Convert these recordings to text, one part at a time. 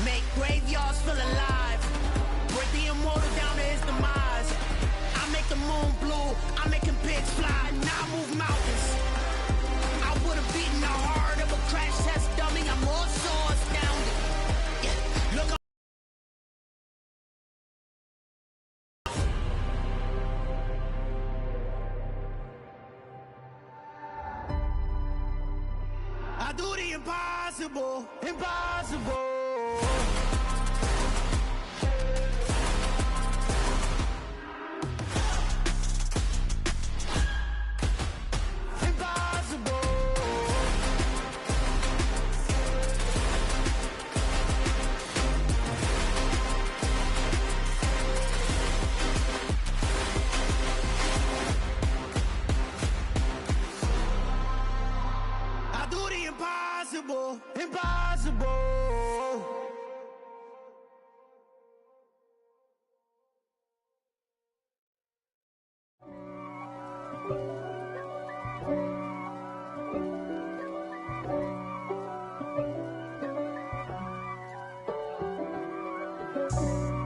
Make graveyards feel alive. Break the immortal down to his demise. I make the moon blue, I make him pigs fly. Now I move mountains. I would've beaten the heart of a crash test dummy. I'm more so astounded. Yeah. Look, I do the impossible, impossible. Impossible, impossible.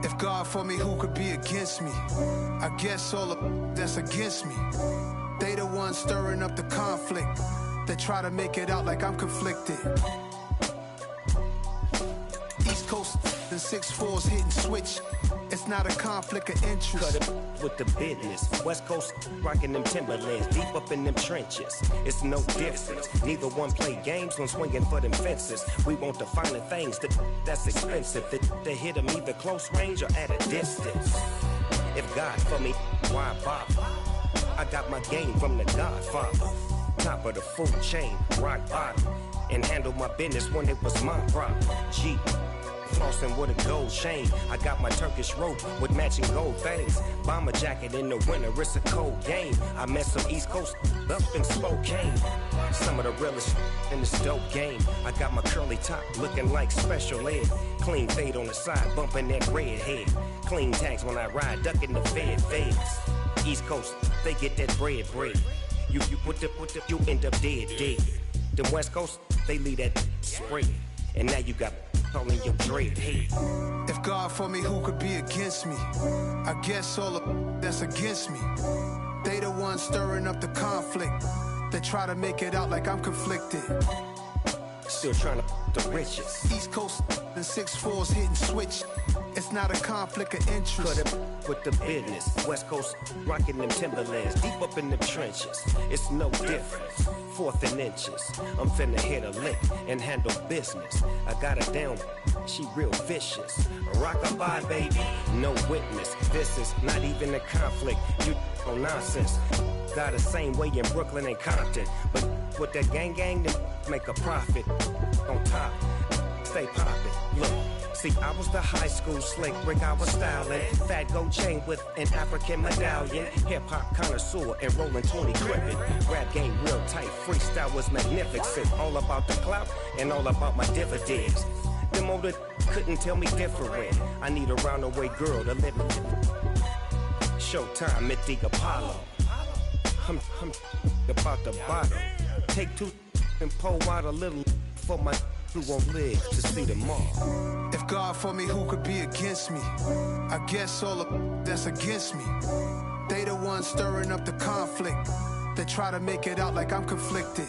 If God for me, who could be against me? I guess all of that's against me. They the ones stirring up the conflict. They try to make it out like I'm conflicted. East Coast and 6'4's hitting switch. It's not a conflict of interest. Cut it with the business. West Coast rocking them Timberlands, deep up in them trenches. It's no difference. Neither one play games when swinging for them fences. We want the finer things that's expensive. They hit them either close range or at a distance. If God for me, why bother? I got my game from the Godfather. Top of the food chain, rock bottom, and handle my business when it was my problem. G, flossing with a gold chain. I got my Turkish rope with matching gold things. Bomber jacket in the winter, it's a cold game. I met some East Coast up in Spokane. Some of the realest in this dope game. I got my curly top looking like special ed. Clean fade on the side, bumping that red head. Clean tags when I ride, ducking the feds. East Coast, they get that bread. You you end up dead. Them West Coast, they leave that spray. And now you got all in your dread head. If God for me, who could be against me? I guess all of that's against me. They the ones stirring up the conflict. They try to make it out like I'm conflicted. Still trying to the riches. East Coast and 6'4's hitting switch. It's not a conflict of interest. Cut it with the business. West Coast rocking them Timberlands, deep up in them trenches. It's no difference. 4th and inches. I'm finna hit a lick and handle business. I got her down, she real vicious. Rock-a-bye, baby, no witness. This is not even a conflict. You on nonsense. Got the same way in Brooklyn and Compton. But with that gang, then make a profit. On top, stay poppin'. Look. See, I was the high school slick Rick, I was styling. Fat gold chain with an African medallion. Hip-hop connoisseur and rolling 20 gripping. Rap game real tight, freestyle was magnificent. All about the clout and all about my dividends. Them older couldn't tell me different. I need a roundaway girl to live in. Showtime at the Apollo. I'm about the bottle. Take 2 and pour out a little for my who won't live to see tomorrow. If God for me, who could be against me? I guess all of that's against me. They the ones stirring up the conflict. They try to make it out like I'm conflicted.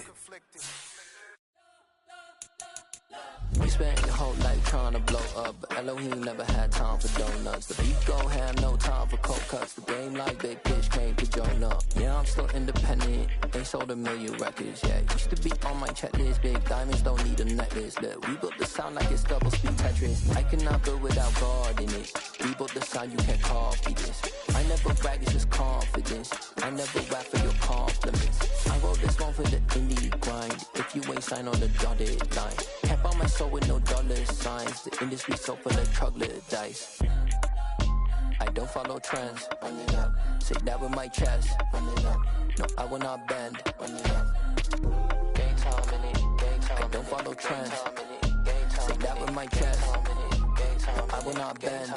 We spent your whole life trying to blow up, but Elohim never had time for donuts. The beef gon' have no time for cold cuts. The game like big pitch came to join up. Yeah, I'm still independent, ain't sold a million records yet. Used to be on my checklist, big diamonds don't need a necklace. Look, we built the sound like it's double speed Tetris. I cannot build without God in it. We built the sound, you can't copy this. I never brag, it's just confidence. I never rap for your compliments. I wrote this one for the indie grind. If you ain't signed on the dotted line, can't buy my soul with no dollar signs. The industry so full of troglodytes. I don't follow trends. Run it up. Say that with my chest. Run it up. No, I will not bend. Run it up. Gang time in it. Gang time. I don't follow trends. Say that with my chest. No, I will not bend.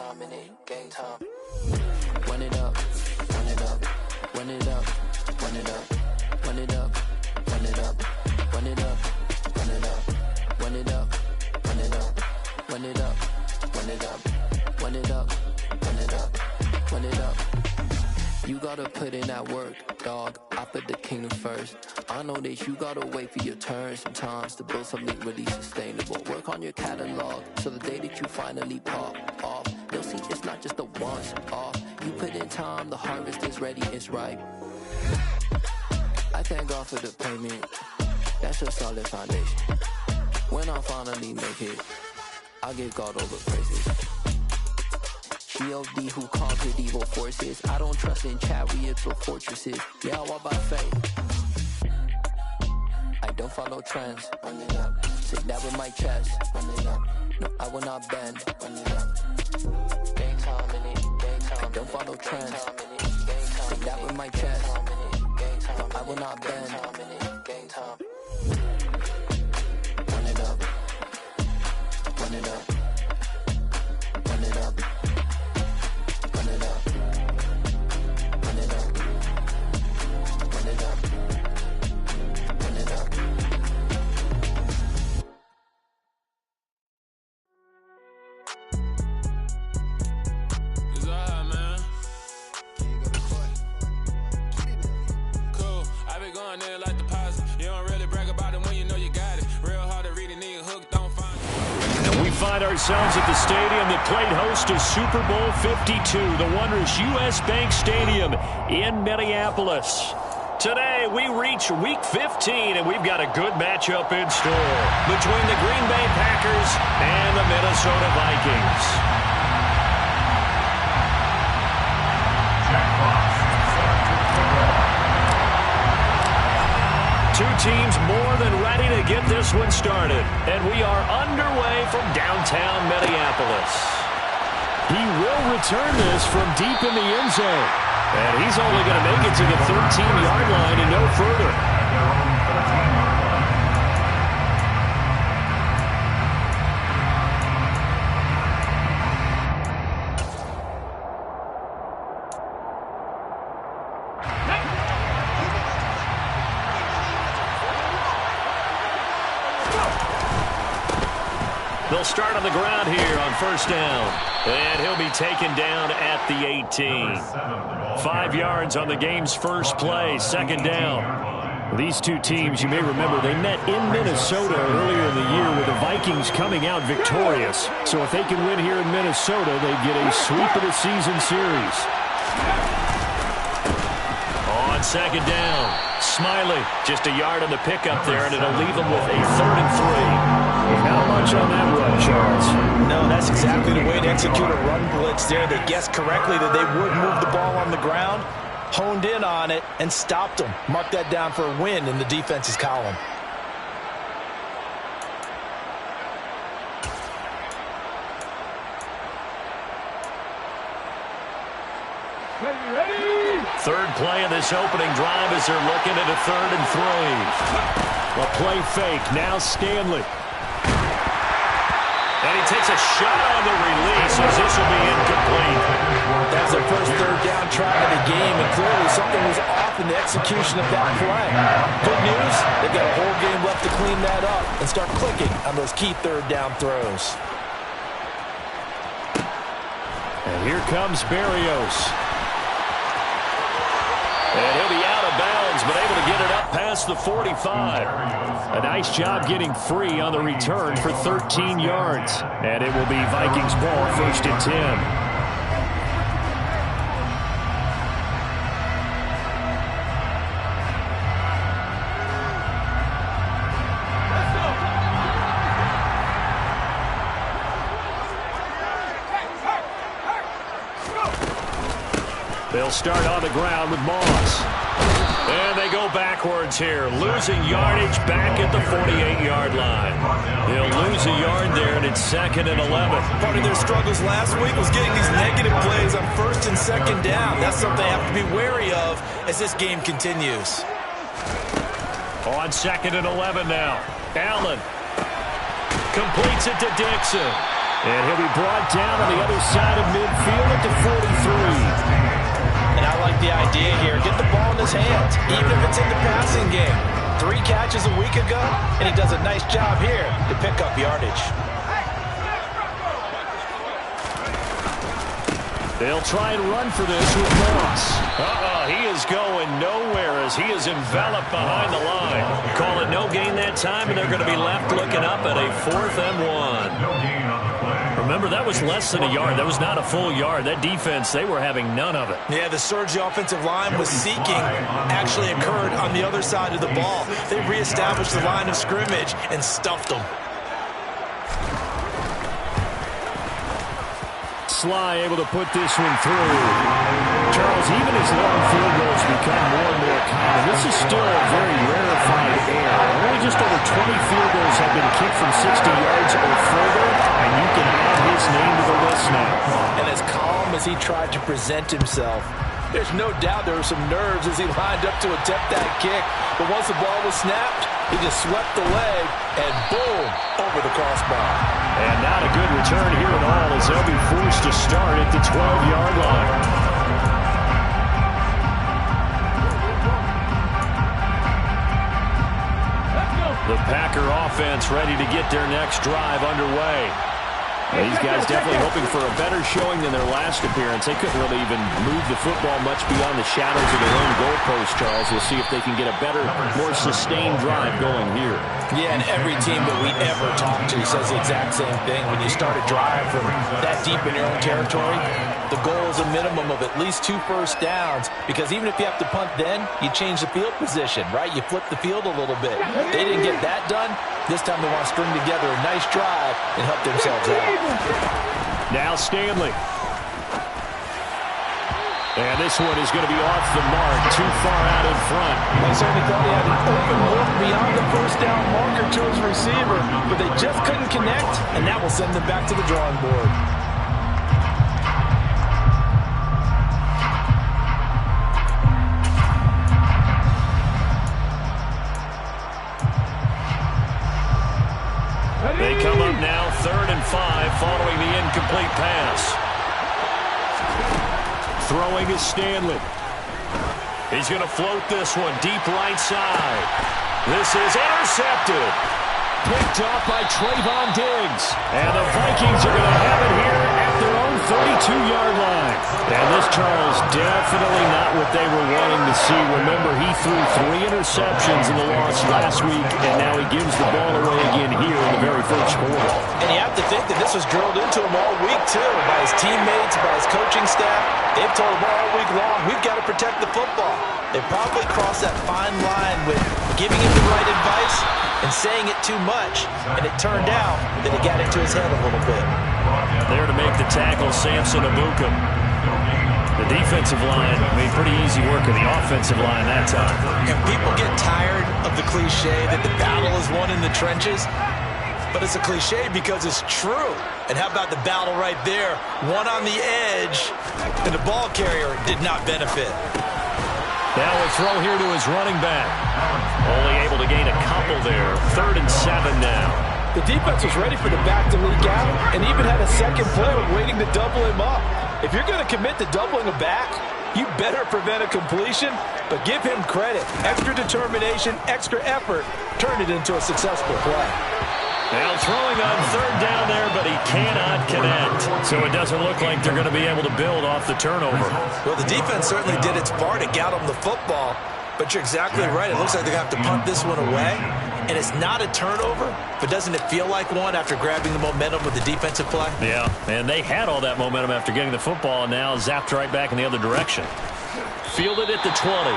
Gang time. Run it up. Run it up. Run it up. Run it up. Run it up. Run it up. Run it up. Run it up. Run it up. Run it up. Run it up. run it up, run it up, run it up, run it up. You gotta put in that work, dog. I put the kingdom first. I know that you gotta wait for your turn sometimes to build something really sustainable. Work on your catalog, so the day that you finally pop off, they'll see it's not just a once off. You put in time, the harvest is ready, it's ripe. I thank God for the payment. That's a solid foundation. When I finally make it, I'll give God all the praises. G.O.D. who conquered evil forces. I don't trust in chariots or fortresses. Yeah, I walk by faith. I don't follow trends. Run it up. Say that with my chest. Run it up. No, I will not bend. Run it up. Game time in it. Game time. I don't follow trends. Say that with my chest. No, I will not bend. Game time. Run it up. Run it up. Run it up. Run it up. Run it up. Run it up. Run it up. It's alright, man. Cool. I been going there like deposit. You don't really brag about it when you know you got it. Real hard to read a nigga hook, don't find it. And we find ourselves at the stadium that played host to Super Bowl 52, the wondrous U.S. Bank Stadium in Minneapolis. Today, we reach Week 15, and we've got a good matchup in store between the Green Bay Packers and the Minnesota Vikings. Two teams more than ready to get this one started, and we are underway from downtown Minneapolis. He will return this from deep in the end zone, and he's only going to make it to the 13-yard line and no further. They'll start on the ground here on first down. And he'll be taken down at the 18. 5 yards on the game's first play, second down. These two teams, you may remember, they met in Minnesota earlier in the year with the Vikings coming out victorious. So if they can win here in Minnesota, they get a sweep of the season series. On second down, Smiley, just a yard on the pickup there, and it'll leave them with a 3rd and 3. Not much on that run, Charles. No, that's exactly the way to execute a run blitz there. They guessed correctly that they would move the ball on the ground, honed in on it, and stopped them. Mark that down for a win in the defense's column. Third play of this opening drive as they're looking at a 3rd and 3. A play fake. Now Stanley. And he takes a shot on the release as this will be incomplete. That's their first 3rd down try of the game, and clearly something was off in the execution of that play. Good news, they've got a whole game left to clean that up and start clicking on those key 3rd down throws. And here comes Berrios. And he'll be out of bounds, but able to get it up past the 45. A nice job getting free on the return for 13 yards. And it will be Vikings ball, 1st and 10. They'll start on the ground with Moss. And they go backwards here, losing yardage back at the 48-yard line. They'll lose a yard there, and it's 2nd and 11. Part of their struggles last week was getting these negative plays on 1st and 2nd down. That's something they have to be wary of as this game continues. On 2nd and 11 now. Allen completes it to Dixon. And he'll be brought down on the other side of midfield at the 43. And I like the idea here. Get the ball in his hands, even if it's in the passing game. 3 catches a week ago, and he does a nice job here to pick up yardage. They'll try and run for this with Moss. He is going nowhere as he is enveloped behind the line. Call it no gain that time, and they're going to be left looking up at a 4th and 1. Remember, that was less than a yard. That was not a full yard. That defense, they were having none of it. Yeah, the surge the offensive line was seeking actually occurred on the other side of the ball. They reestablished the line of scrimmage and stuffed them. Sly able to put this one through. Charles, even as long field goals become more and more common, this is still a very rarefied air. Only just over 20 field goals have been kicked from 60 yards or further, and you can add his name to the list now. And as calm as he tried to present himself, there's no doubt there were some nerves as he lined up to attempt that kick. But once the ball was snapped, he just swept the leg, and boom, over the crossbar. And not a good return here at all as they'll be forced to start at the 12-yard line. The Packer offense ready to get their next drive underway. These guys definitely hoping for a better showing than their last appearance. They couldn't really even move the football much beyond the shadows of their own goalpost, Charles. We'll see if they can get a better, more sustained drive going here. Yeah, and every team that we ever talk to says the exact same thing. When you start a drive from that deep in your own territory, the goal is a minimum of at least 2 first downs, because even if you have to punt then, you change the field position, right? You flip the field a little bit. They didn't get that done. This time they want to string together a nice drive and help themselves out. Now Stanley. And this one is going to be off the mark, too far out in front. They certainly thought he had an open look beyond the first down marker to his receiver, but they just couldn't connect, and that will send them back to the drawing board. They come up now 3rd and 5 following the incomplete pass. Throwing is Stanley. He's going to float this one deep right side. This is intercepted. Picked off by Trayvon Diggs. And the Vikings are going to have it here at their own 32-yard line. And this, Charles, definitely not what they were wanting to see. Remember, he threw 3 interceptions in the loss last week, and now he gives the ball away again here in the very first quarter. And you have to think that this was drilled into him all week, too, by his teammates, by his coaching staff. They've told him all week long, we've got to protect the football. They probably crossed that fine line with giving him the right advice and saying it too much, and it turned out that it got into his head a little bit. There to make the tackle, Samson Abuka. The defensive line made pretty easy work of the offensive line that time. And people get tired of the cliche that the battle is won in the trenches, but it's a cliche because it's true. And how about the battle right there? One on the edge, and the ball carrier did not benefit. Now a throw here to his running back. Only able to gain a couple there. 3rd and 7 now. The defense was ready for the back to leak out and even had a second player waiting to double him up. If you're going to commit to doubling a back, you better prevent a completion, but give him credit. Extra determination, extra effort, turn it into a successful play. Now throwing on 3rd down there, but he cannot connect. So it doesn't look like they're going to be able to build off the turnover. Well, the defense certainly did its part to get them the football, but you're exactly right. It looks like they're going to have to punt this one away. And it's not a turnover, but doesn't it feel like one after grabbing the momentum with the defensive play? Yeah, and they had all that momentum after getting the football, and now zapped right back in the other direction. Fielded at the 20.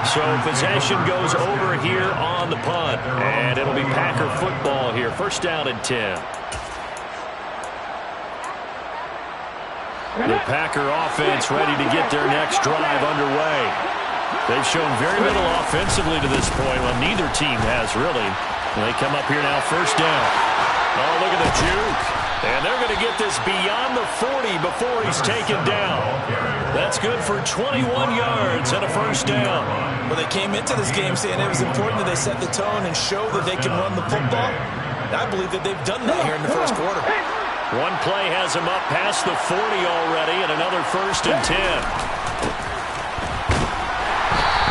So possession goes over here on the punt, and it'll be Packer football here. 1st down and 10. The Packer offense ready to get their next drive underway. They've shown very little offensively to this point. Well, neither team has really. They come up here now 1st down. Oh, look at the juke. And they're going to get this beyond the 40 before he's taken down. That's good for 21 yards and a 1st down. Well, they came into this game saying it was important that they set the tone and show that they can run the football. I believe that they've done that here in the first quarter. One play has him up past the 40 already, and another 1st and 10.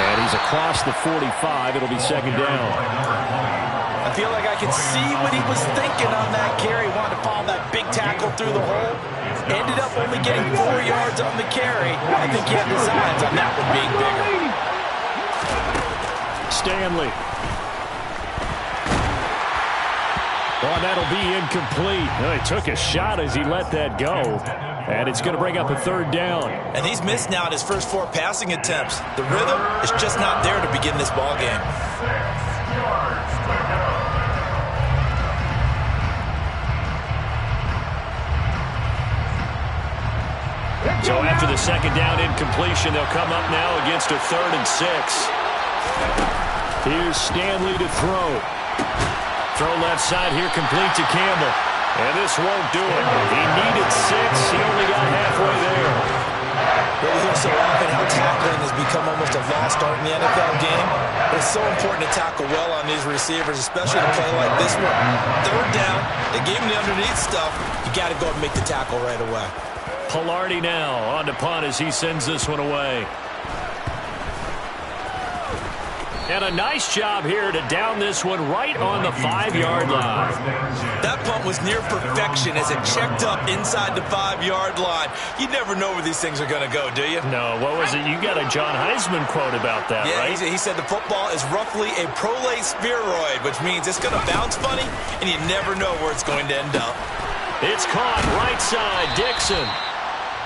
And he's across the 45. It'll be 2nd down. I I feel like I can see what he was thinking on that carry. Wanted to follow that big tackle through the hole. Ended up only getting 4 yards on the carry. I think he had designs on that one being bigger. Stanley. Oh, that'll be incomplete. Well, he took a shot as he let that go. And it's going to bring up a 3rd down. And he's missed now in his first 4 passing attempts. The rhythm is just not there to begin this ball game. So after the 2nd down incompletion, they'll come up now against a 3rd and 6. Here's Stanley to throw. Throw left side here, complete to Campbell. And this won't do it. He needed 6. He only got halfway there. But we hear so often how tackling has become almost a lost art in the NFL game. But it's so important to tackle well on these receivers, especially to play like this one. 3rd down, they gave him the underneath stuff. You got to go and make the tackle right away. Pilardi now on to punt as he sends this one away. And a nice job here to down this one right on the 5-yard line. That punt was near perfection as it checked up inside the 5-yard line. You never know where these things are going to go, do you? No, what was it? You got a John Heisman quote about that, right? Yeah, he said the football is roughly a prolate spheroid, which means it's going to bounce funny, and you never know where it's going to end up. It's caught right side, Dixon.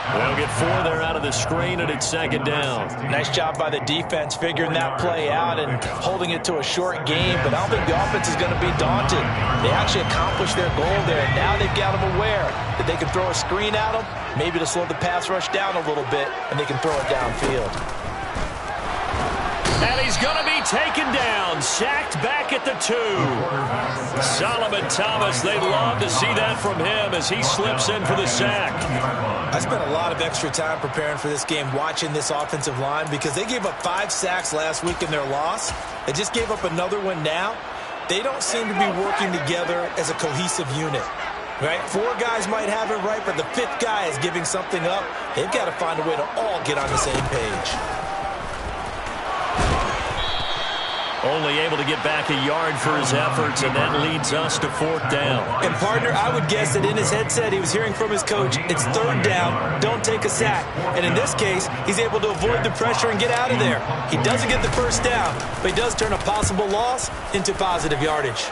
They'll get 4 there out of the screen, and it's 2nd down. Nice job by the defense figuring that play out and holding it to a short game, but I don't think the offense is going to be daunted. They actually accomplished their goal there. Now they've got them aware that they can throw a screen at them, maybe to slow the pass rush down a little bit, and they can throw it downfield. And he's going to be taken down, sacked back at the 2. Solomon Thomas, they'd love to see that from him as he slips in for the sack. I spent a lot of extra time preparing for this game watching this offensive line because they gave up 5 sacks last week in their loss. They just gave up another one now. They don't seem to be working together as a cohesive unit. Right? 4 guys might have it right, but the 5th guy is giving something up. They've got to find a way to all get on the same page. Only able to get back a yard for his efforts, and that leads us to 4th down. And, partner, I would guess that in his headset he was hearing from his coach, it's 3rd down, don't take a sack. And in this case, he's able to avoid the pressure and get out of there. He doesn't get the 1st down, but he does turn a possible loss into positive yardage.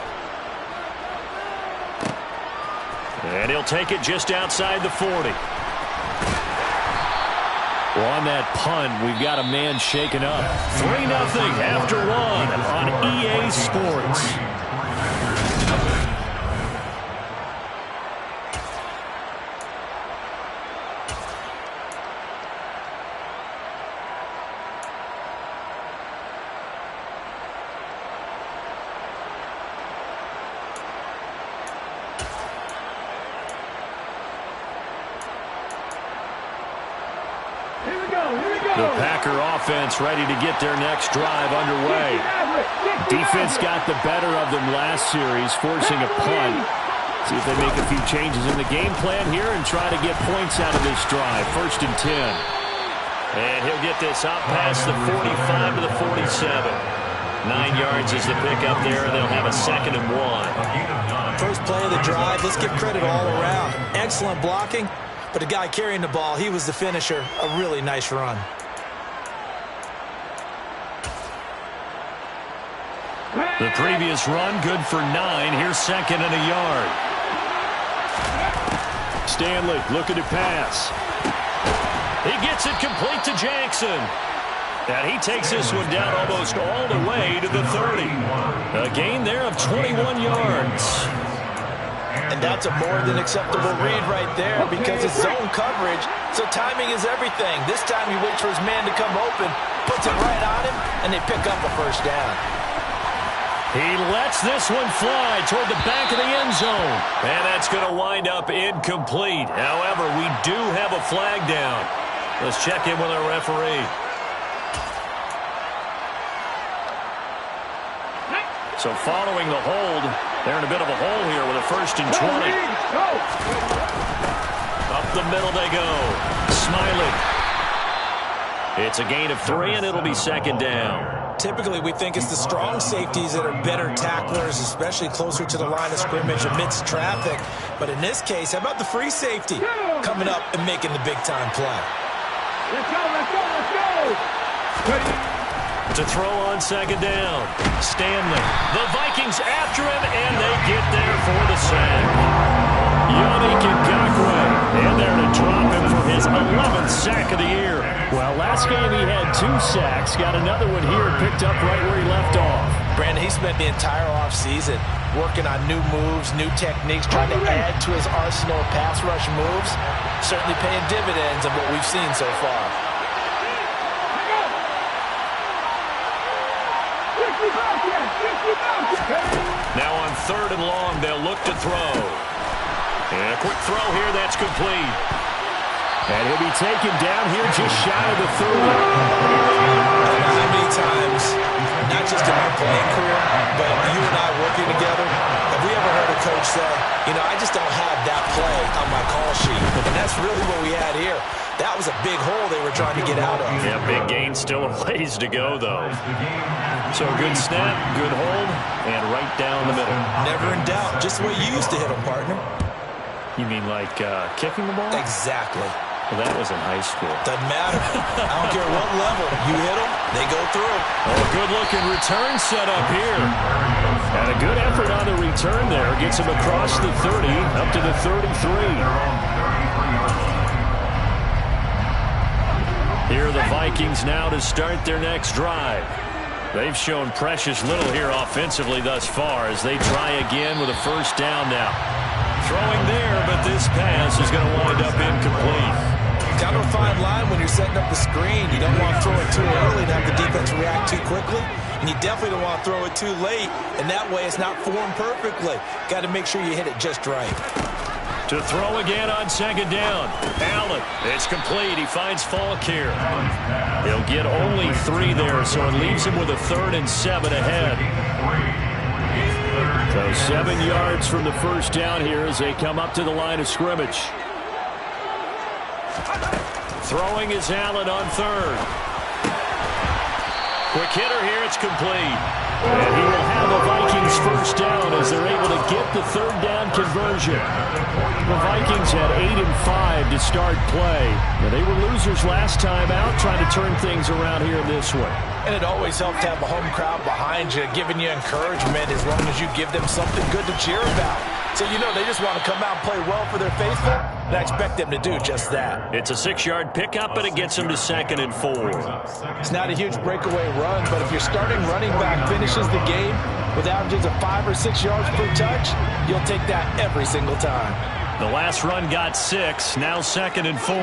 And he'll take it just outside the 40. Well, on that punt, we've got a man shaken up. 3-0 after 1 on EA Sports. The Packer offense ready to get their next drive underway. Defense got the better of them last series, forcing a punt. See if they make a few changes in the game plan here and try to get points out of this drive. 1st and 10. And he'll get this out past the 45 to the 47. 9 yards is the pickup there, and they'll have a 2nd and 1. First play of the drive, let's give credit all around. Excellent blocking, but the guy carrying the ball, he was the finisher. A really nice run. The previous run, good for 9. Here's 2nd and a yard. Stanley looking to pass. He gets it complete to Jackson. And he takes this one down almost all the way to the 30. A gain there of 21 yards. And that's a more than acceptable read right there because it's zone coverage, so timing is everything. This time he waits for his man to come open, puts it right on him, and they pick up a 1st down. He lets this one fly toward the back of the end zone. And that's going to wind up incomplete. However, we do have a flag down. Let's check in with our referee. So following the hold, they're in a bit of a hole here with a 1st and 20. Up the middle they go. Smiling. It's a gain of 3, and it'll be 2nd down. Typically, we think it's the strong safeties that are better tacklers, especially closer to the line of scrimmage amidst traffic. But in this case, how about the free safety coming up and making the big-time play? Let's go, let's go, let's go! Ready? To throw on second down. Stanley. The Vikings after him, and they get there for the sack. Yannick Ngakoue. And there to drop him for his 11th sack of the year. Well, last game he had 2 sacks. Got another one here, picked up right where he left off. Brandon, he spent the entire offseason working on new moves, new techniques, trying to add to his arsenal of pass rush moves. Certainly paying dividends of what we've seen so far. Now on 3rd and long, they'll look to throw. And a quick throw here, that's complete. And he'll be taken down here just shy of the 30. I don't know how many times, not just in my playing career, but you and I working together, have we ever heard a coach say, you know, I just don't have that play on my call sheet. And that's really what we had here. That was a big hole they were trying to get out of. Yeah, big gain, still a ways to go, though. So good snap, good hold, and right down the middle. Never in doubt. Just the way you used to hit them, partner. You mean like kicking the ball? Exactly. Well, that was in high school. Doesn't matter. I don't care what level. You hit them, they go through. Oh, good-looking return set up here. And a good effort on the return there. Gets him across the 30, up to the 33. Here are the Vikings now to start their next drive. They've shown precious little here offensively thus far as they try again with a first down now. Throwing there, but this pass is going to wind up incomplete. Kind of a fine line when you're setting up the screen. You don't want to throw it too early and have the defense react too quickly. And you definitely don't want to throw it too late. And that way it's not formed perfectly. Got to make sure you hit it just right. To throw again on second down. Allen, it's complete. He finds Falk here. He'll get only 3 there, so it leaves him with a 3rd and 7 ahead. So 7 yards from the first down here as they come up to the line of scrimmage. Throwing is Allen on 3rd. Quick hitter here, it's complete. And he will have a Vikings first down as they're able to get the 3rd down conversion. The Vikings had 8 and 5 to start play. Now, they were losers last time out, trying to turn things around here this one. And it always helps to have a home crowd behind you, giving you encouragement as long as you give them something good to cheer about. So you know they just want to come out and play well for their faithful, and I expect them to do just that. It's a 6-yard pickup, but it gets them to 2nd and 4. It's not a huge breakaway run, but if your starting running back finishes the game with averages of 5 or 6 yards per touch, you'll take that every single time. The last run got 6, now 2nd and 4.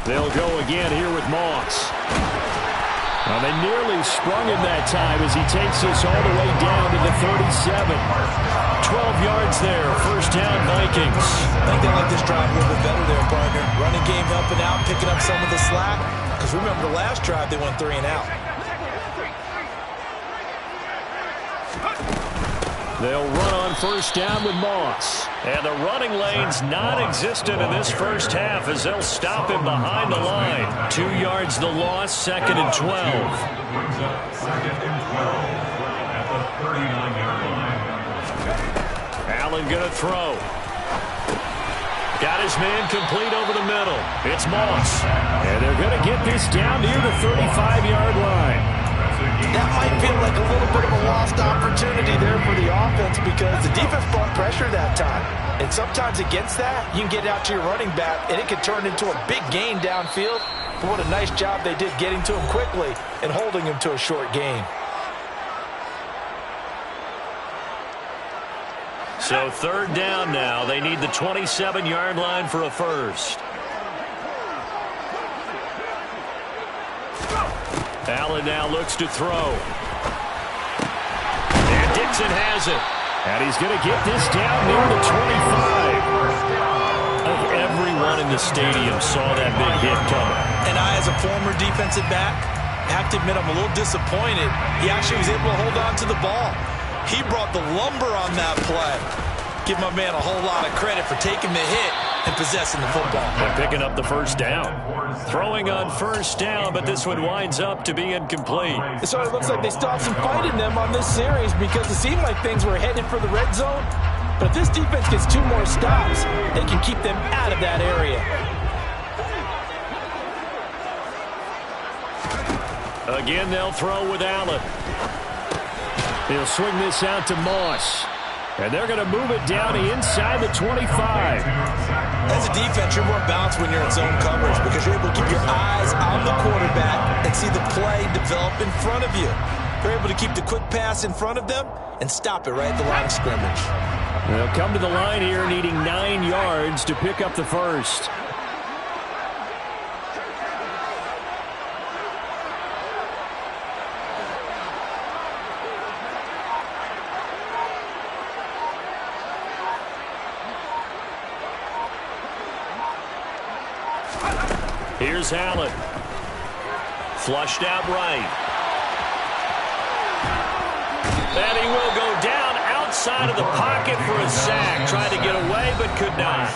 They'll go again here with Moss. Well, they nearly sprung him that time as he takes this all the way down to the 37. 12 yards there, first down Vikings. I think they like this drive a little bit better there, partner. Running game helping out, picking up some of the slack. Because remember the last drive, they went 3 and out. They'll run on first down with Moss. And the running lane's non-existent in this first half as they'll stop him behind the line. 2 yards the loss, 2nd and 12. Allen gonna throw. Got his man complete over the middle. It's Moss. And they're gonna get this down near the 35-yard line. That might feel like a little bit of a lost opportunity there for the offense because the defense brought pressure that time. And sometimes against that, you can get out to your running back, and it can turn into a big gain downfield. But what a nice job they did getting to him quickly and holding him to a short gain. So 3rd down now. They need the 27-yard line for a first. Allen now looks to throw. And Dixon has it. And he's going to get this down near the 25. Everyone in the stadium saw that big hit coming. And I, as a former defensive back, have to admit I'm a little disappointed. He actually was able to hold on to the ball. He brought the lumber on that play. Give my man a whole lot of credit for taking the hit and possessing the football. And picking up the first down. Throwing on first down, but this one winds up to be incomplete. So it looks like they still have some fight in them on this series because it seemed like things were headed for the red zone. But if this defense gets 2 more stops, they can keep them out of that area. Again, they'll throw with Allen. He'll swing this out to Moss. And they're going to move it down inside the 25. As a defense, you're more balanced when you're in zone coverage because you're able to keep your eyes on the quarterback and see the play develop in front of you. You're able to keep the quick pass in front of them and stop it right at the line of scrimmage. They'll come to the line here needing 9 yards to pick up the first. Here's Allen. Flushed out right. And he will go down outside of the pocket for a sack. Tried to get away, but could not.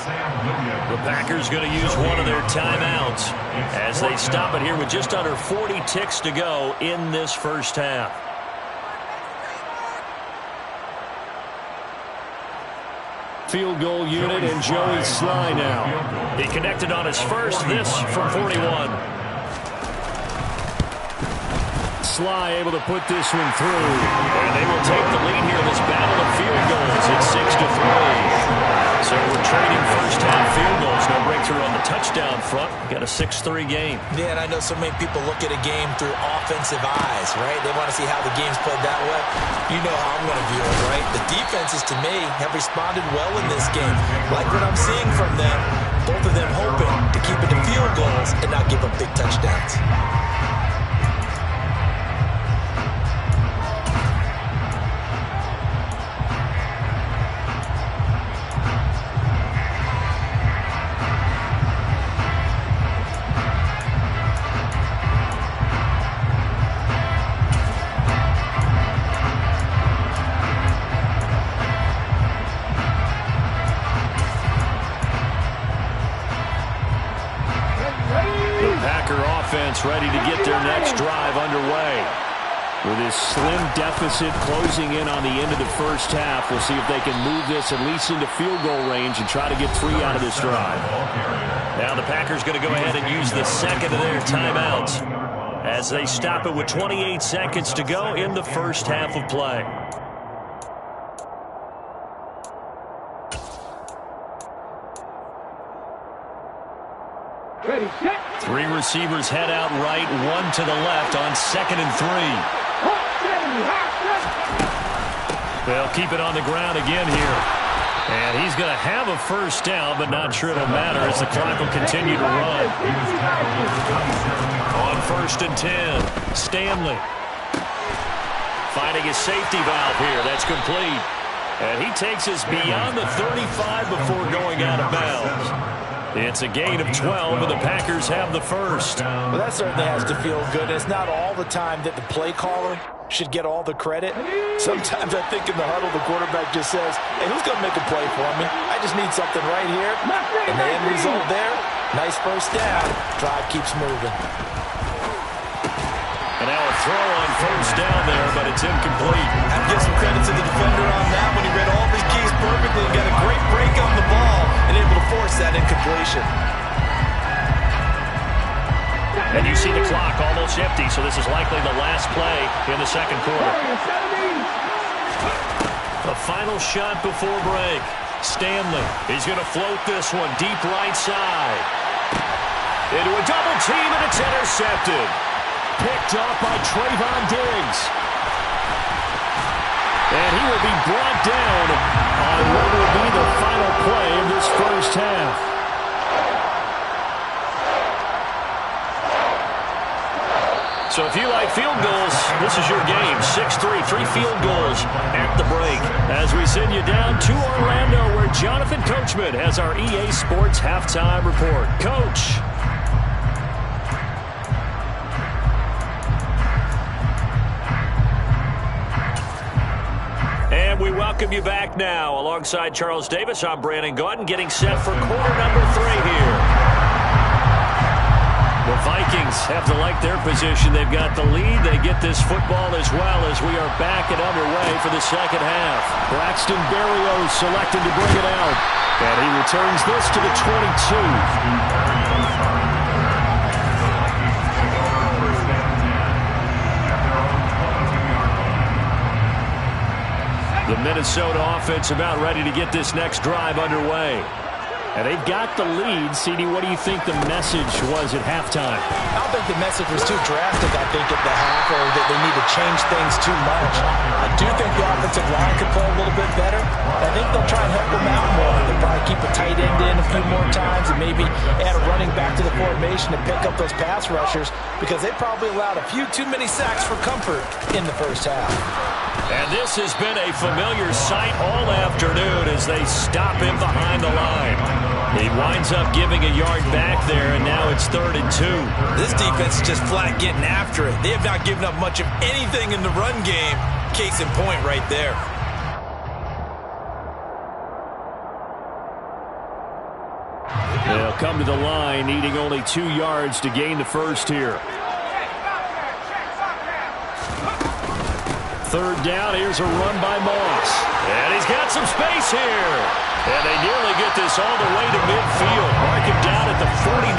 The Packers going to use one of their timeouts as they stop it here with just under 40 ticks to go in this first half. Field goal unit and Joey Sly now. He connected on his first, this from 41. Sly able to put this one through. And they will take the lead here in this battle of field goals. It's 6-3. So we're trading first half field goals. No breakthrough on the touchdown front. Got a 6-3 game. Yeah, and I know so many people look at a game through offensive eyes, right? They want to see how the game's played that way. You know how I'm going to view it, right? The defenses, to me, have responded well in this game. Like what I'm seeing from them, both of them hoping to keep it to field goals and not give up big touchdowns. Ready to get their next drive underway. With this slim deficit closing in on the end of the first half, we'll see if they can move this at least into field goal range and try to get 3 out of this drive. Now the Packers going to go ahead and use the second of their timeouts as they stop it with 28 seconds to go in the first half of play. Ready, set. 3 receivers head out right, 1 to the left on 2nd and 3. They'll keep it on the ground again here. And he's going to have a first down, but not sure it'll matter as the clock will continue to run. On 1st and 10, Stanley. Finding his safety valve here. That's complete. And he takes us beyond the 35 before going out of bounds. It's a gain of 12, and the Packers have the first. Well, that certainly has to feel good. It's not all the time that the play caller should get all the credit. Sometimes I think in the huddle, the quarterback just says, hey, who's going to make a play for me? I just need something right here. And the end result there, nice first down. Drive keeps moving. And now a throw on first down there, but it's incomplete. I give some credit to the defender on that when he read all of his keys perfectly and got a great break on the ball and able to force that incompletion. And you see the clock almost empty, so this is likely the last play in the second quarter. The final shot before break. Stanley, he's going to float this one deep right side. Into a double team, and it's intercepted. Picked off by Trayvon Diggs. And he will be brought down on what will be the final play of this first half. So if you like field goals, this is your game. 6-3, 3 field goals at the break. As we send you down to Orlando, where Jonathan Coachman has our EA Sports halftime report. Coach. And And we welcome you back now. Alongside Charles Davis, I'm Brandon Gaudin, getting set for quarter number 3 here. The Vikings have to like their position. They've got the lead. They get this football as well as we are back and underway for the second half. Braxton Berrios selected to bring it out. And he returns this to the 22. The Minnesota offense about ready to get this next drive underway. And they've got the lead. CD, what do you think the message was at halftime? I don't think the message was too drastic, I think, at the half, or that they need to change things too much. I do think the offensive line could play a little bit better. I think they'll try and help them out more. They'll probably keep a tight end in a few more times and maybe add a running back to the formation to pick up those pass rushers, because they probably allowed a few too many sacks for comfort in the first half. And this has been a familiar sight all afternoon as they stop him behind the line. He winds up giving a yard back there, and now it's 3rd and 2. This defense is just flat getting after it. They have not given up much of anything in the run game. Case in point right there. They'll come to the line, needing only 2 yards to gain the first here. 3rd down, here's a run by Moss. And he's got some space here. And they nearly get this all the way to midfield. Mark him down at the 49.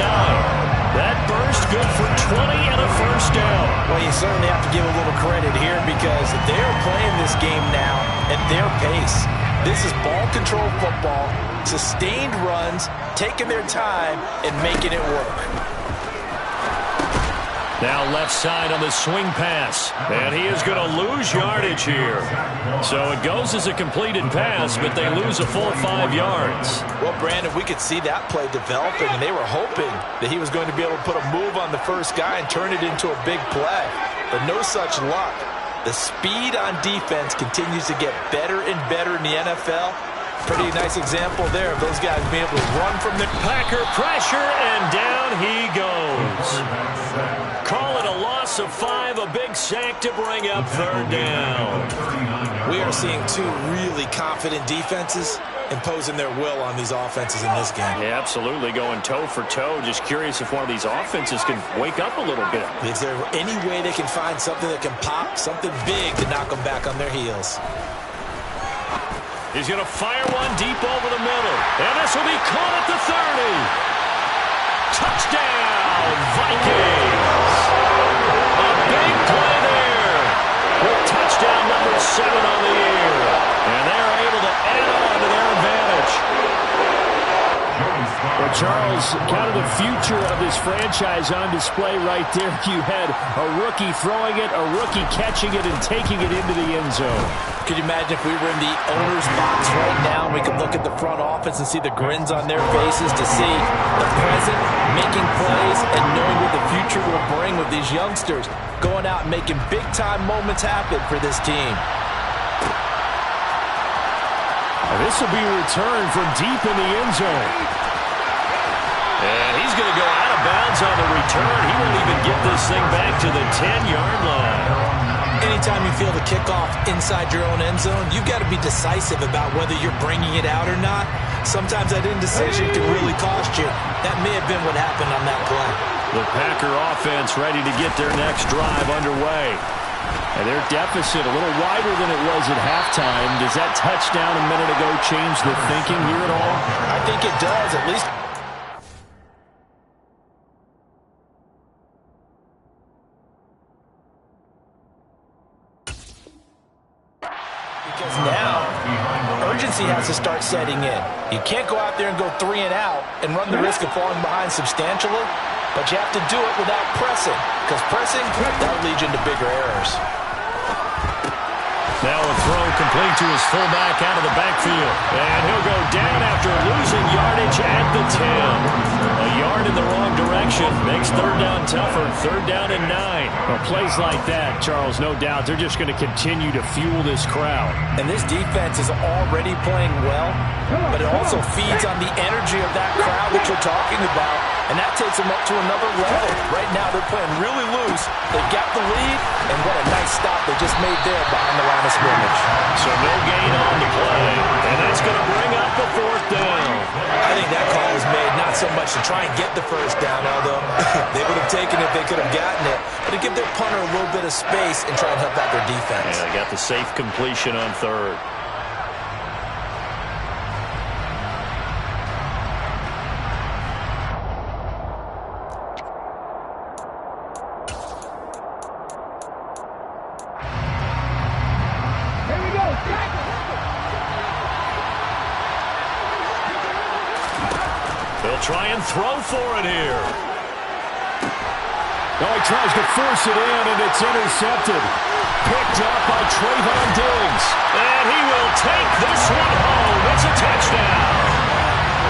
That burst good for 20 and a first down. Well, you certainly have to give a little credit here because they're playing this game now at their pace. This is ball control football, sustained runs, taking their time, and making it work. Now left side on the swing pass. And he is going to lose yardage here. So it goes as a completed pass, but they lose a full 5 yards. Well, Brandon, we could see that play developing, and they were hoping that he was going to be able to put a move on the first guy and turn it into a big play. But no such luck. The speed on defense continues to get better and better in the NFL. Pretty nice example there of those guys being able to run from the Packer pressure, and down he goes. Call it a loss of 5, a big sack to bring up 3rd down. We are seeing 2 really confident defenses imposing their will on these offenses in this game. Yeah, absolutely, going toe for toe. Just curious if one of these offenses can wake up a little bit. Is there any way they can find something that can pop, something big to knock them back on their heels? He's going to fire one deep over the middle. And this will be caught at the 30. Touchdown, Vikings. A big play there. With touchdown number 7 on the year. And they're able to add on to their advantage. Well, Charles, kind of the future of this franchise on display right there. You had a rookie throwing it, a rookie catching it, and taking it into the end zone. Could you imagine if we were in the owner's box right now and we could look at the front office and see the grins on their faces, to see the present making plays and knowing what the future will bring with these youngsters going out and making big-time moments happen for this team. And this will be returned from deep in the end zone. And he's going to go out of bounds on the return. He won't even get this thing back to the 10-yard line. Anytime you feel the kickoff inside your own end zone, you've got to be decisive about whether you're bringing it out or not. Sometimes that indecision can really cost you. That may have been what happened on that play. The Packer offense ready to get their next drive underway. And their deficit a little wider than it was at halftime. Does that touchdown a minute ago change the thinking here at all? I think it does, at least. Because now, urgency has to start setting in. You can't go out there and go 3 and out and run the risk of falling behind substantially, but you have to do it without pressing, because pressing, that'll lead you into bigger errors. Now a throw complete to his fullback out of the backfield. And he'll go down after losing yardage at the 10. A yard in the wrong direction makes 3rd down tougher. 3rd down and 9. Well, plays like that, Charles, no doubt, they're just going to continue to fuel this crowd. And this defense is already playing well, but it also feeds on the energy of that crowd that you're talking about, and that takes them up to another level. Right now, they're playing really loose. They've got the lead, and what a nice stop they just made there behind the line of scrimmage. So no gain so much to try and get the first down, although they would have taken it if they could have gotten it. But to give their punter a little bit of space and try and help out their defense. Yeah, they got the safe completion on third. They'll try and throw for it here. Oh, he tries to force it in, and it's intercepted. Picked up by Trayvon Diggs. And he will take this one home. It's a touchdown.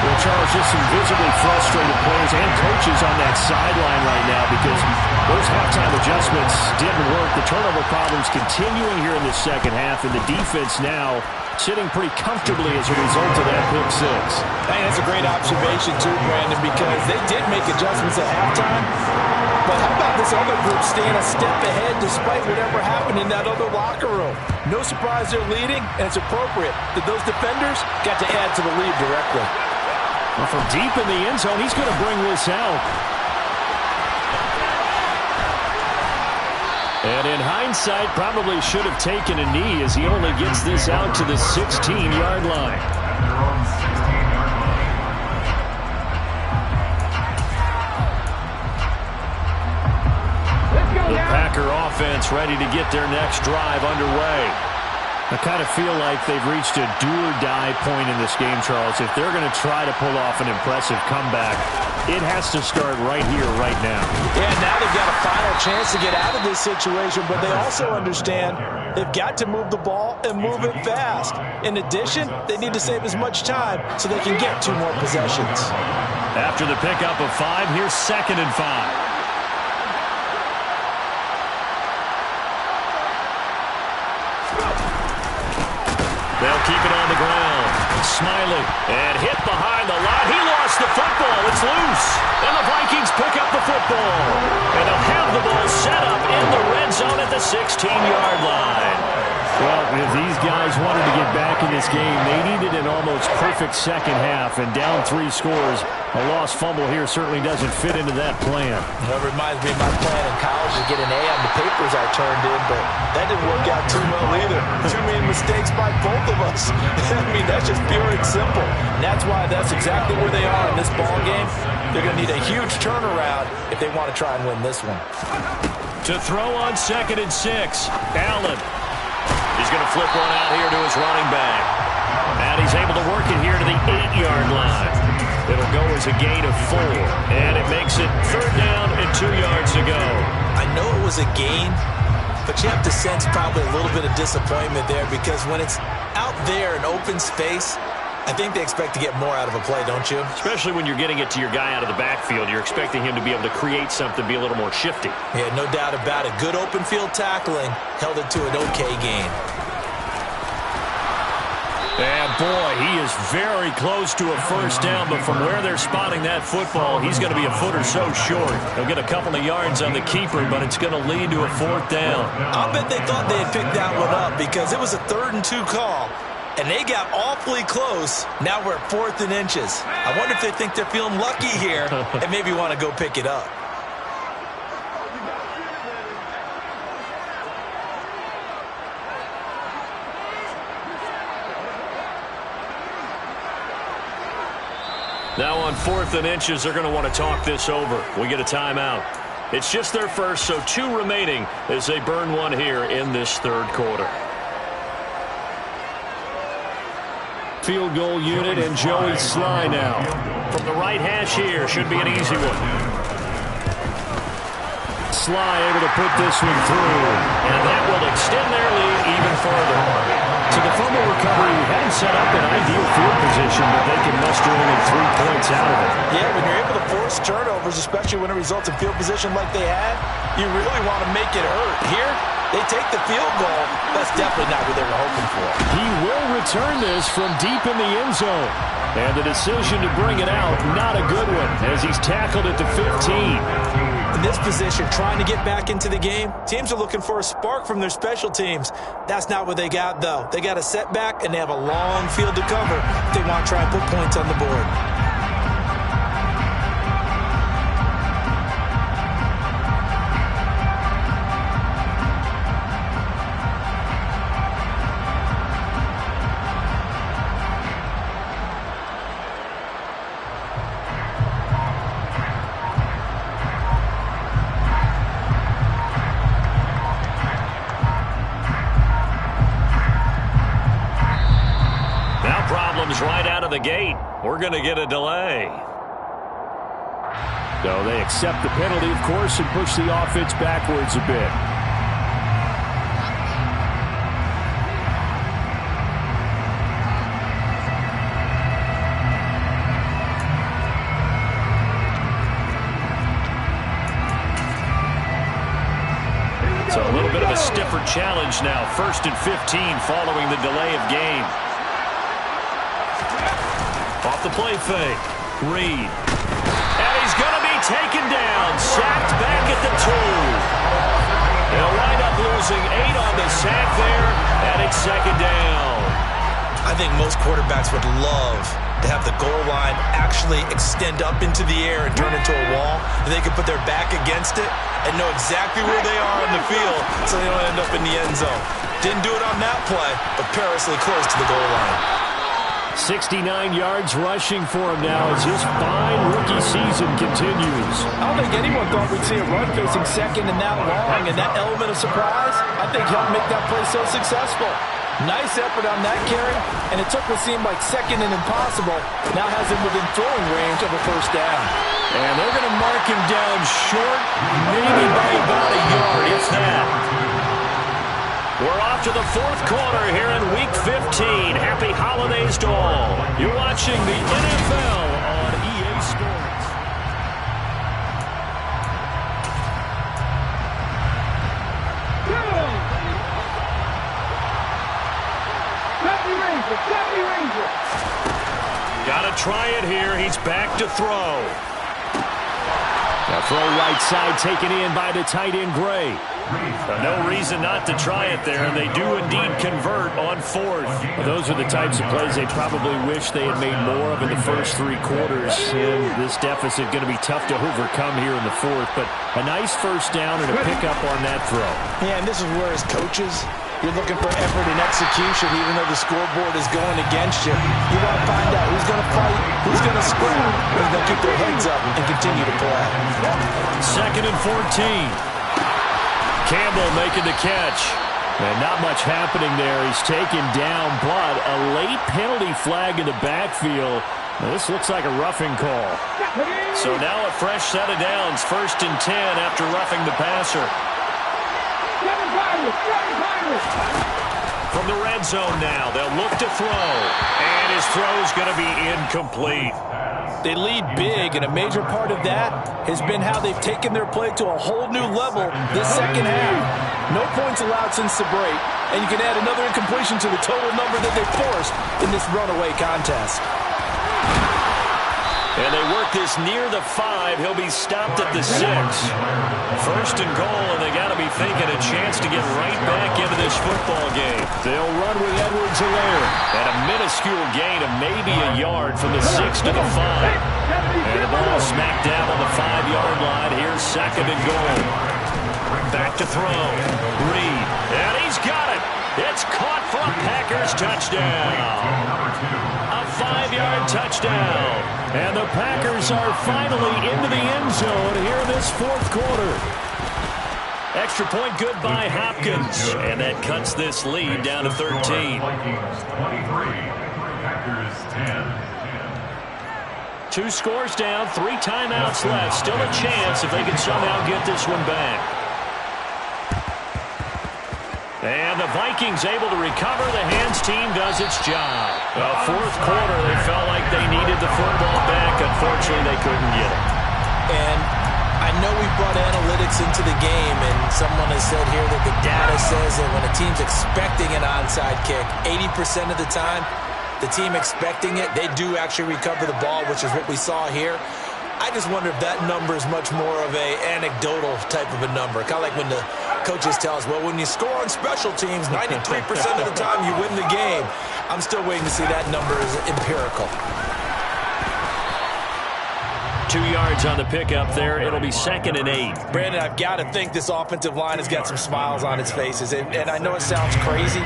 Well, Charles, just some visibly frustrated players and coaches on that sideline right now because those halftime adjustments didn't work. The turnover problems continuing here in the second half, and the defense now sitting pretty comfortably as a result of that pick six. I think that's a great observation, too, Brandon, because they did make adjustments at halftime. But how about this other group staying a step ahead despite whatever happened in that other locker room? No surprise they're leading, and it's appropriate that those defenders got to add to the lead directly. Well, from deep in the end zone, he's going to bring this out. And in hindsight, probably should have taken a knee as he only gets this out to the 16-yard line. The Packer offense ready to get their next drive underway. I kind of feel like they've reached a do-or-die point in this game, Charles. If they're going to try to pull off an impressive comeback, it has to start right here, right now. Yeah, now they've got a final chance to get out of this situation, but they also understand they've got to move the ball and move it fast. In addition, they need to save as much time so they can get 2 more possessions. After the pickup of 5, here's 2nd and 5. They'll keep it on the ground. Smiley, and hit behind the line. He lost the football. It's loose. And the Vikings pick up the football. And they'll have the ball set up in the red zone at the 16-yard line. Well, if these guys wanted to get back in this game, they needed an almost perfect second half. And down 3 scores, a lost fumble here certainly doesn't fit into that plan. That reminds me of my plan in college to get an A on the papers I turned in, but that didn't work out too well either. Too many mistakes by both of us. I mean, that's just pure and simple. And that's why that's exactly where they are in this ball game. They're going to need a huge turnaround if they want to try and win this one. To throw on 2nd and 6, Allen. He's going to flip one out here to his running back. And he's able to work it here to the 8-yard line. It'll go as a gain of 4. And it makes it 3rd down and 2 yards to go. I know it was a gain, but you have to sense probably a little bit of disappointment there because when it's out there in open space, I think they expect to get more out of a play, don't you? Especially when you're getting it to your guy out of the backfield. You're expecting him to be able to create something, be a little more shifty. Yeah, no doubt about it. Good open field tackling held it to an okay gain. And boy, he is very close to a first down, but from where they're spotting that football, he's going to be a foot or so short. He'll get a couple of yards on the keeper, but it's going to lead to a 4th down. I'll bet they thought they had picked that one up because it was a 3rd and 2 call. And they got awfully close. Now we're at 4th and inches. I wonder if they think they're feeling lucky here and maybe want to go pick it up. Now on 4th and inches, they're going to want to talk this over. We get a timeout. It's just their first, so 2 remaining as they burn one here in this 3rd quarter. Field goal unit and Joey Sly now. From the right hash here, should be an easy one. Sly able to put this one through. And that will extend their lead even further. So the fumble recovery hadn't set up an ideal field position, but they can muster only 3 points out of it. Yeah, when you're able to force turnovers, especially when it results in field position like they had, you really want to make it hurt. Here, they take the field goal. That's definitely not what they were hoping for. He will return this from deep in the end zone. And the decision to bring it out, not a good one, as he's tackled at the 15. In this position, trying to get back into the game, teams are looking for a spark from their special teams. That's not what they got, though. They got a setback, and they have a long field to cover if they want to try and put points on the board. comes right out of the gate. We're going to get a delay. So they accept the penalty, of course, and push the offense backwards a bit. So a little bit of a stiffer challenge now. 1st and 15 following the delay of game. Off the play fake. Reed. And he's going to be taken down. Sacked back at the 2. They'll wind up losing 8 on the sack there, and it's 2nd down. I think most quarterbacks would love to have the goal line actually extend up into the air and turn into a wall, and they can put their back against it and know exactly where they are on the field so they don't end up in the end zone. Didn't do it on that play, but perilously close to the goal line. 69 yards rushing for him now as his fine rookie season continues. I don't think anyone thought we'd see a run facing second and that long, and that element of surprise, I think helped make that play so successful. Nice effort on that carry, and it took what seemed like second and impossible. Now has him within throwing range of a 1st down. And they're going to mark him down short, maybe by about a yard, if that. We're off to the 4th quarter here in Week 15. Happy holidays to all. You're watching the NFL on EA Sports. Got to try it here. He's back to throw. Now throw right side taken in by the tight end Gray. No reason not to try it there, and they do indeed convert on 4th. Well, those are the types of plays they probably wish they had made more of in the first 3 quarters. And this deficit going to be tough to overcome here in the 4th. But a nice 1st down and a pickup on that throw. Yeah, and this is where as coaches, you're looking for effort and execution even though the scoreboard is going against you. You want to find out who's going to fight, who's going to scrap, who's going to keep their heads up and continue to play. 2nd and 14. Campbell making the catch. And not much happening there. He's taken down, but a late penalty flag in the backfield. Now, this looks like a roughing call. So now a fresh set of downs. 1st and 10 after roughing the passer. From the red zone now, they'll look to throw. And his throw's going to be incomplete. They lead big, and a major part of that has been how they've taken their play to a whole new level this 2nd half. No points allowed since the break, and you can add another incompletion to the total number that they forced in this runaway contest. And they work this near the 5. He'll be stopped at the 6. 1st and goal, and they got to be thinking a chance to get right back into this football game. They'll run with Edwards-Helaire. And a minuscule gain of maybe a yard from the 6 to the 5. And the ball smacked down on the 5-yard line. Here's 2nd and goal. Back to throw. Reed. And he's got it. It's caught for a Packers touchdown. A 5-yard touchdown. And the Packers are finally into the end zone here in this 4th quarter. Extra point good by Hopkins. And that cuts this lead down to 13. 2 scores down, 3 timeouts left. Still a chance if they can somehow get this one back. And the Vikings able to recover. The hands team does its job. Well, 4th quarter, they felt like they needed the football back. Unfortunately, they couldn't get it. And I know we brought analytics into the game, and someone has said here that the data says that when a team's expecting an onside kick, 80% of the time, the team expecting it, they do actually recover the ball, which is what we saw here. I just wonder if that number is much more of a anecdotal type of a number. Kind of like when the coaches tell us, well, when you score on special teams, 93% of the time you win the game. I'm still waiting to see that number as empirical. 2 yards on the pickup there. It'll be 2nd and 8. Brandon, I've got to think this offensive line has got some smiles on its faces. And I know it sounds crazy,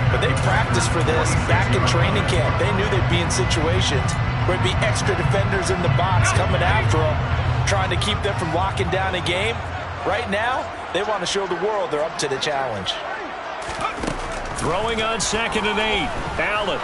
but they practiced for this back in training camp. They knew they'd be in situations where it'd be extra defenders in the box coming after them, trying to keep them from locking down a game. Right now, they want to show the world they're up to the challenge. Throwing on 2nd and 8. Allen.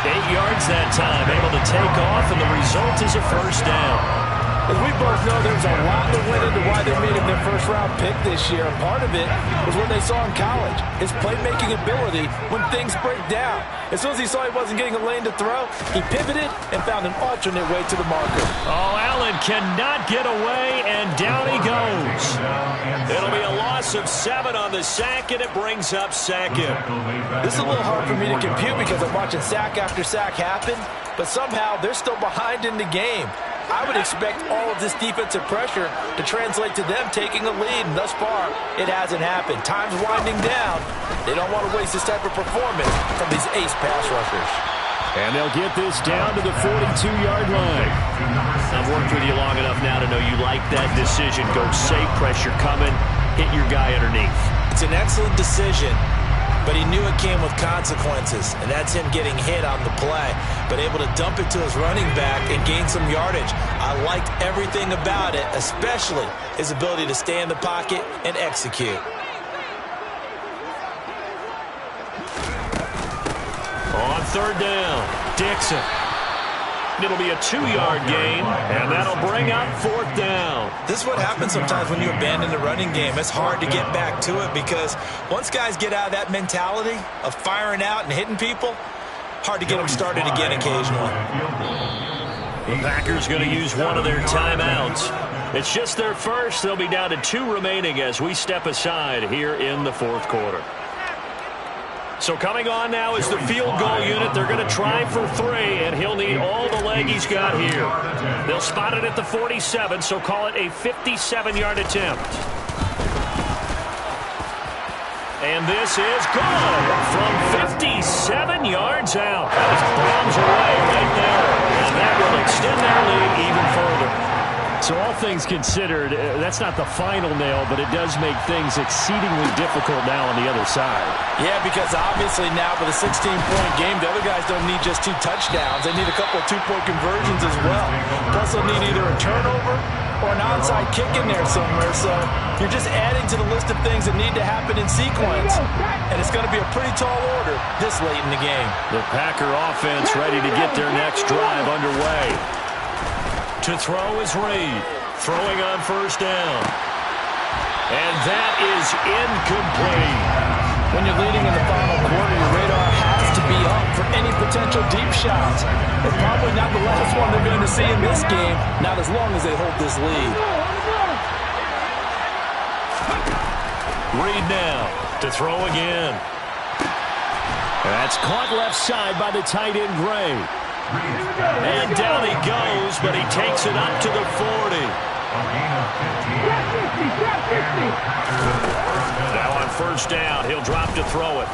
8 yards that time, able to take off, and the result is a first down. As we both know, there's a lot that went into why they made him their first-round pick this year. And part of it was what they saw in college, his playmaking ability when things break down. As soon as he saw he wasn't getting a lane to throw, he pivoted and found an alternate way to the marker. Oh, Allen cannot get away, and down he goes. It'll be a loss of 7 on the sack, and it brings up second. This is a little hard for me to compute because I'm watching sack after sack happen, but somehow they're still behind in the game. I would expect all of this defensive pressure to translate to them taking a lead, and thus far, it hasn't happened. Time's winding down. They don't want to waste this type of performance from these ace pass rushers. And they'll get this down to the 42-yard line. I've worked with you long enough now to know you like that decision. Go safe, pressure coming, hit your guy underneath. It's an excellent decision, but he knew it came with consequences, and that's him getting hit on the play, but able to dump it to his running back and gain some yardage. I liked everything about it, especially his ability to stay in the pocket and execute. On third down, Dixon. It'll be a 2-yard gain, and that'll bring up fourth down. This is what happens sometimes when you abandon the running game. It's hard to get back to it because once guys get out of that mentality of firing out and hitting people, hard to get them started again occasionally. The Packers going to use one of their timeouts. It's just their first. They'll be down to 2 remaining as we step aside here in the fourth quarter. So coming on now is the field goal unit. They're going to try for 3, and he'll need all the leg he's got here. They'll spot it at the 47, so call it a 57-yard attempt. And this is good from 57 yards out. That is bombs away right there, and that will extend their lead even further. So all things considered, that's not the final nail, but it does make things exceedingly difficult now on the other side. Yeah, because obviously now with a 16-point game, the other guys don't need just 2 touchdowns. They need a couple of 2-point conversions as well. Plus they'll need either a turnover or an onside kick in there somewhere. So you're just adding to the list of things that need to happen in sequence. And it's going to be a pretty tall order this late in the game. The Packer offense ready to get their next drive underway. To throw is Reed, throwing on first down. And that is incomplete. When you're leading in the final quarter, your radar has to be up for any potential deep shots. It's probably not the last one they're going to see in this game, not as long as they hold this lead. Reed now to throw again. That's caught left side by the tight end, Gray. And down he goes, but he takes it up to the 40. Now on first down, he'll drop to throw it.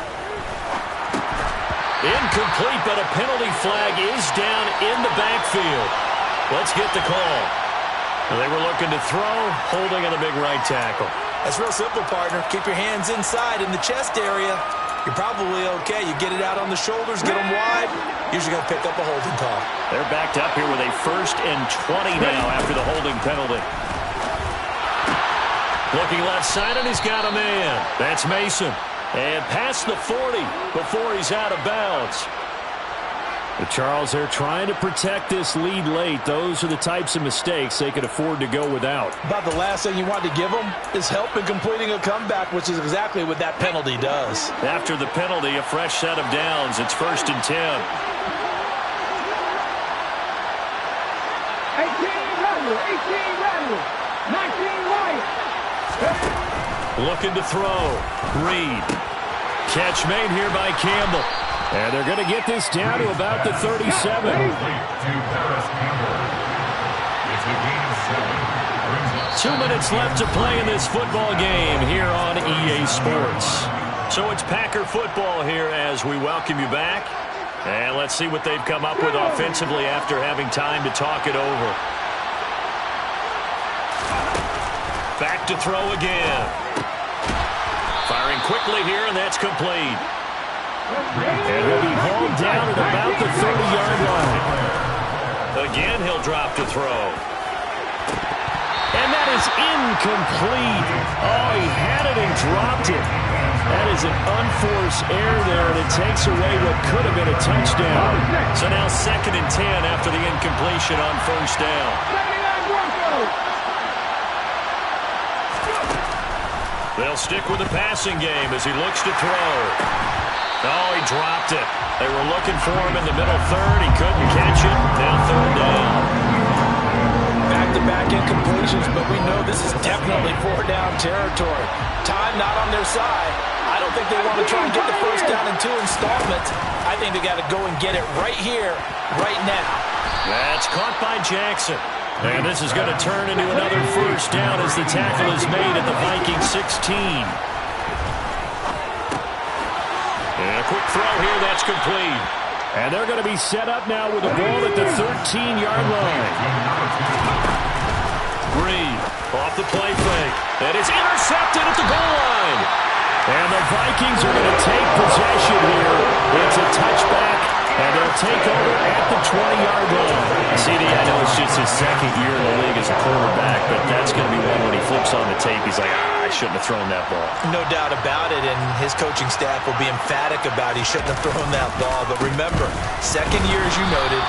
Incomplete, but a penalty flag is down in the backfield. Let's get the call. They were looking to throw, holding on the big right tackle. That's real simple, partner. Keep your hands inside in the chest area. You're probably okay. You get it out on the shoulders, get them wide. Usually going to pick up a holding call. They're backed up here with a 1st and 20 now after the holding penalty. Looking left side, and he's got a man. That's Mason. And past the 40 before he's out of bounds. But Charles, they're trying to protect this lead late. Those are the types of mistakes they could afford to go without. About the last thing you want to give them is help in completing a comeback, which is exactly what that penalty does. After the penalty, a fresh set of downs. It's 1st and 10. 18 Randall, 19 White. Looking to throw. Reed. Catch made here by Campbell. And they're going to get this down to about the 37. 2 minutes left to play in this football game here on EA Sports. So it's Packer football here as we welcome you back. And let's see what they've come up with offensively after having time to talk it over. Back to throw again. Firing quickly here, and that's complete. And he'll be hauled down at about the 30-yard line. Again, he'll drop to throw. And that is incomplete. Oh, he had it and dropped it. That is an unforced error there, and it takes away what could have been a touchdown. So now 2nd and 10 after the incompletion on 1st down. They'll stick with the passing game as he looks to throw. Oh, he dropped it. They were looking for him in the middle third. He couldn't catch it. Now 3rd down. Back-to-back incompletions, but we know this is definitely 4-down territory. Time not on their side. I don't think they want to try and get the 1st down in 2 installments. I think they got to go and get it right here, right now. That's caught by Jackson. And this is going to turn into another 1st down as the tackle is made at the Vikings 16. And a quick throw here, that's complete. And they're going to be set up now with the ball at the 13-yard line. Reed off the play fake. And it's intercepted at the goal line. And the Vikings are going to take possession here. It's a touchback, and they'll take over at the 20-yard line. CD, I know it's just his 2nd year in the league as a quarterback, but that's going to be one when he flips on the tape. He's like, I shouldn't have thrown that ball. No doubt about it, and his coaching staff will be emphatic about he shouldn't have thrown that ball. But remember, 2nd year, as you noted,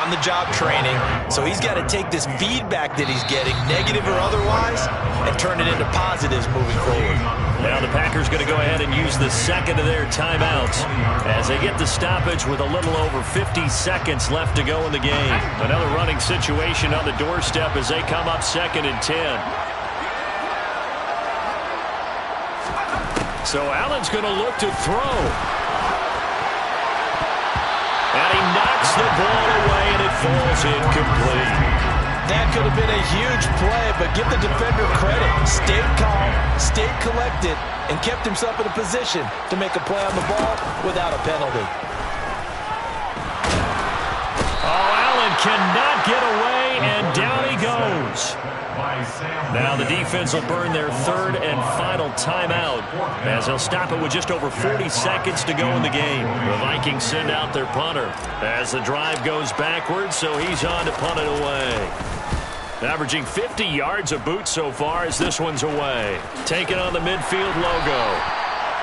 on-the-job training, so he's got to take this feedback that he's getting, negative or otherwise, and turn it into positives moving forward. Now the Packers going to go ahead and use the 2nd of their timeouts as they get the stoppage with a little over 50 seconds left to go in the game. Another running situation on the doorstep as they come up 2nd and 10. So Allen's going to look to throw. And he knocks the ball away, and it falls incomplete. That could have been a huge play, but give the defender credit. Stayed calm, stayed collected, and kept himself in a position to make a play on the ball without a penalty. Oh, Allen cannot get away, and down he goes. Now the defense will burn their 3rd and final timeout as they'll stop it with just over 40 seconds to go in the game. The Vikings send out their punter as the drive goes backwards, so he's on to punt it away. Averaging 50 yards a boot so far as this one's away. Taking on the midfield logo.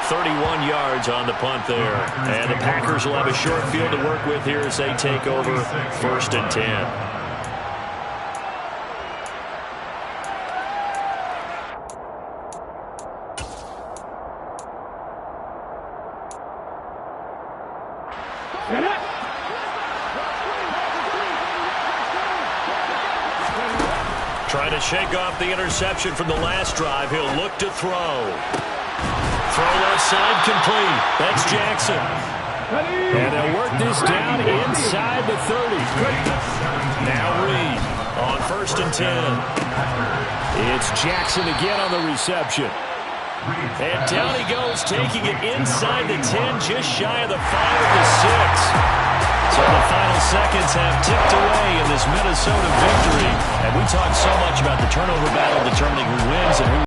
31 yards on the punt there. And the Packers will have a short field to work with here as they take over 1st and 10. Trying to shake off the interception from the last drive. He'll look to throw. Throw left side complete. That's Jackson. And they'll work this down inside the 30. Now Reed on 1st and 10. It's Jackson again on the reception. And down he goes, taking it inside the 10, just shy of the 5 at the 6. So the final seconds have ticked away in this Minnesota victory. And we talked so much about the turnover battle determining who wins and who